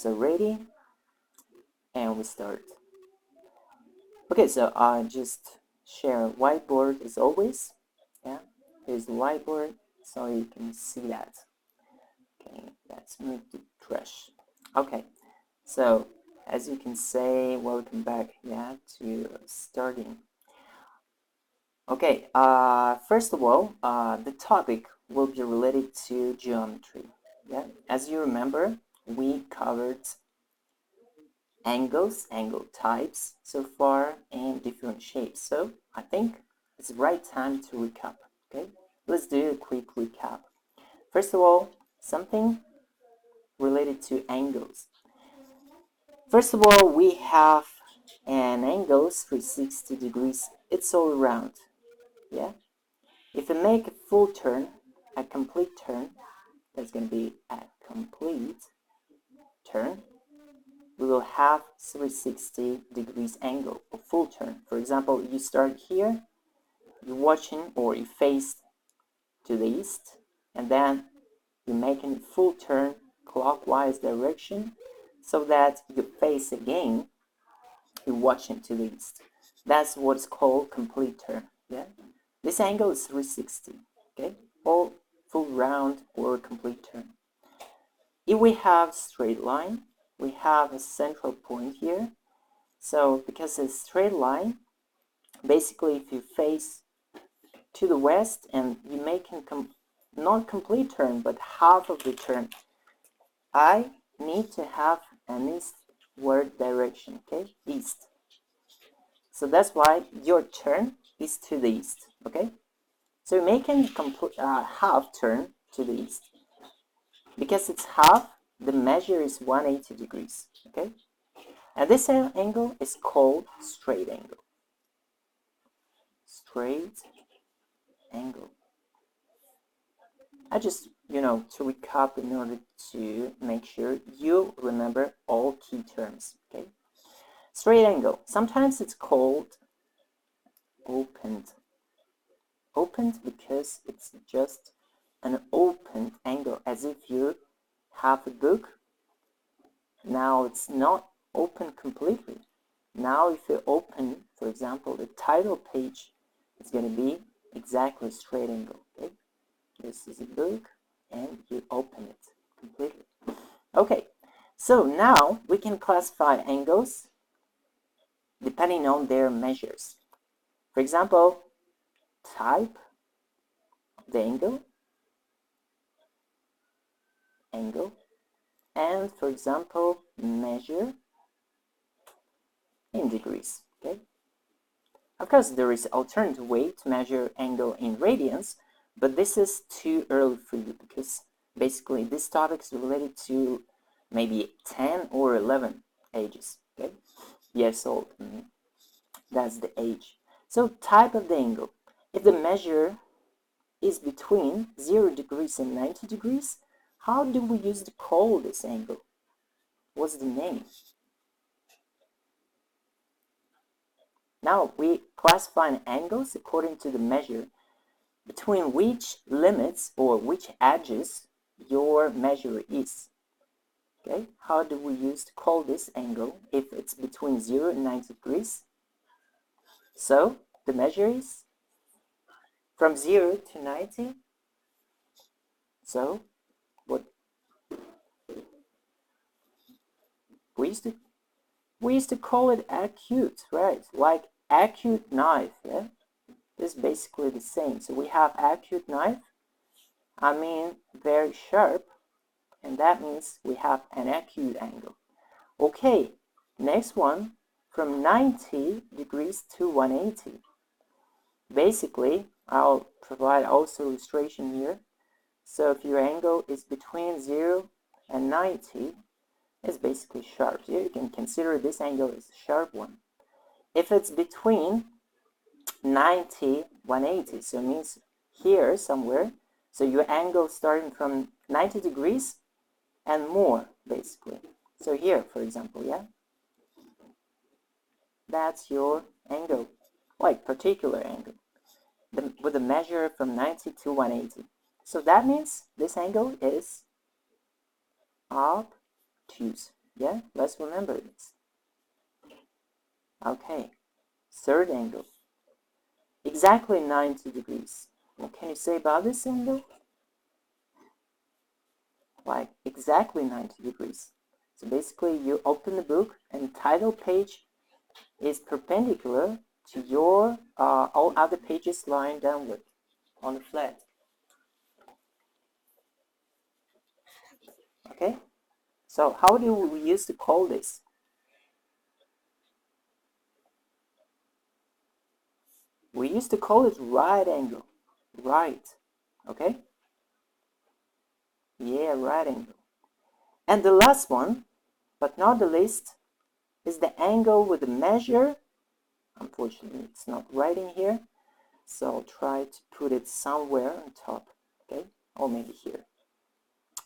So ready, and we start. Okay, so I just share whiteboard as always. Yeah, here's the whiteboard, so you can see that. Okay, let's move the trash. Okay, so as you can say, welcome back, yeah, to starting. Okay, first of all, the topic will be related to geometry. Yeah, as you remember, we covered angles, angle types so far, and different shapes. So I think it's the right time to recap. Okay, let's do a quick recap. First of all, something related to angles. First of all, we have an angle 360 degrees. It's all around. Yeah. If we make a full turn, a complete turn, that's going to be a complete turn, we will have 360 degrees angle, a full turn. For example, you start here, you're watching or you face to the east, and then you're making a full turn clockwise direction so that you face again, you're watching to the east. That's what's called complete turn. Yeah, this angle is 360. Okay, all full round or complete turn. If we have straight line, we have a central point here. So because it's straight line, basically if you face to the west and you make a not complete turn but half of the turn, I need to have an eastward direction, okay, east. So that's why your turn is to the east, okay. So you're making half turn to the east. Because it's half, the measure is 180 degrees, okay. And this angle is called straight angle. Straight angle. I just, to recap in order to make sure you remember all key terms, okay? Straight angle. Sometimes it's called opened. Opened because it's just an opened angle, as if you have a book. Now it's not open completely. Now if you open, for example, the title page, it's going to be exactly straight angle, okay? This is a book and you open it completely. Okay, so now we can classify angles depending on their measures. For example, type of the angle, and for example, measure in degrees, okay? Of course, there is alternative way to measure angle in radians, but this is too early for you because basically this topic is related to maybe 10 or 11 ages, okay? Years old, that's the age. So type of the angle. If the measure is between 0 degrees and 90 degrees, how do we use to call this angle? What's the name? Now we classify angles according to the measure between which limits or which edges your measure is. Okay, how do we use to call this angle if it's between 0 and 90 degrees? So the measure is from 0 to 90. So what we used to call it acute, right? Like acute knife, yeah? This is basically the same. So we have acute knife, I mean very sharp, and that means we have an acute angle. Okay, next one, from 90 degrees to 180. Basically, I'll provide also illustration here. So if your angle is between 0 and 90, it's basically sharp. Here you can consider this angle as a sharp one. If it's between 90, 180, so it means here somewhere, so your angle starting from 90 degrees and more, basically. So here, for example, yeah? That's your angle, like particular angle, with a measure from 90 to 180. So that means this angle is obtuse. Yeah, let's remember this. Okay, third angle. Exactly 90 degrees. What can you say about this angle? Like exactly 90 degrees. So basically you open the book and title page is perpendicular to your all other pages lying downward on the flat. Okay, so how do we used to call this? We used to call it right angle. Right. Okay? Yeah, right angle. And the last one, but not the least, is the angle with the measure. Unfortunately, it's not right in here. So I'll try to put it somewhere on top. Okay? Or maybe here.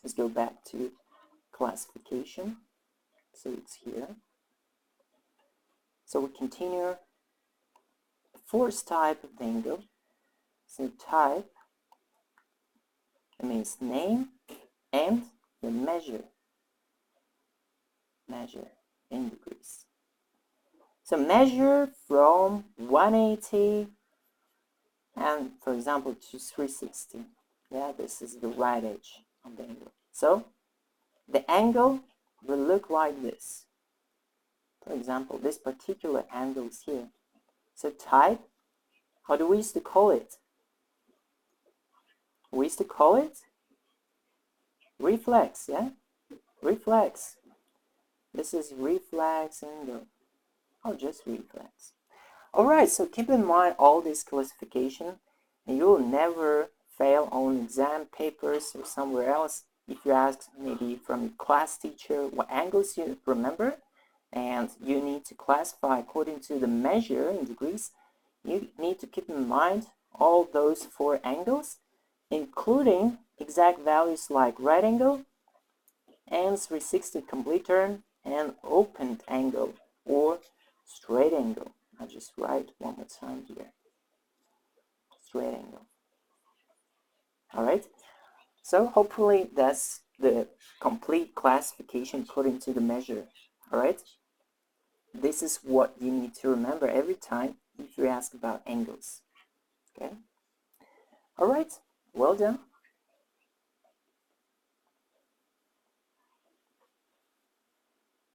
Let's go back to classification. So it's here. So we continue the fourth type of angle. So type, it means name and the measure. Measure in degrees. So measure from 180 and, for example, to 360. Yeah, this is the right edge of the angle. So the angle will look like this. For example, this particular angle is here. So type, how do we used to call it? We used to call it reflex, yeah? Reflex. This is reflex angle. Oh, just reflex. Alright, so keep in mind all this classification, and you will never fail on exam papers or somewhere else if you ask maybe from your class teacher what angles you remember, and you need to classify according to the measure in degrees. You need to keep in mind all those 4 angles, including exact values like right angle and 360 complete turn and opened angle or straight angle. I'll just write one more time here. Straight angle. Alright, so hopefully that's the complete classification according to the measure. Alright, this is what you need to remember every time if you ask about angles. Okay, alright, well done.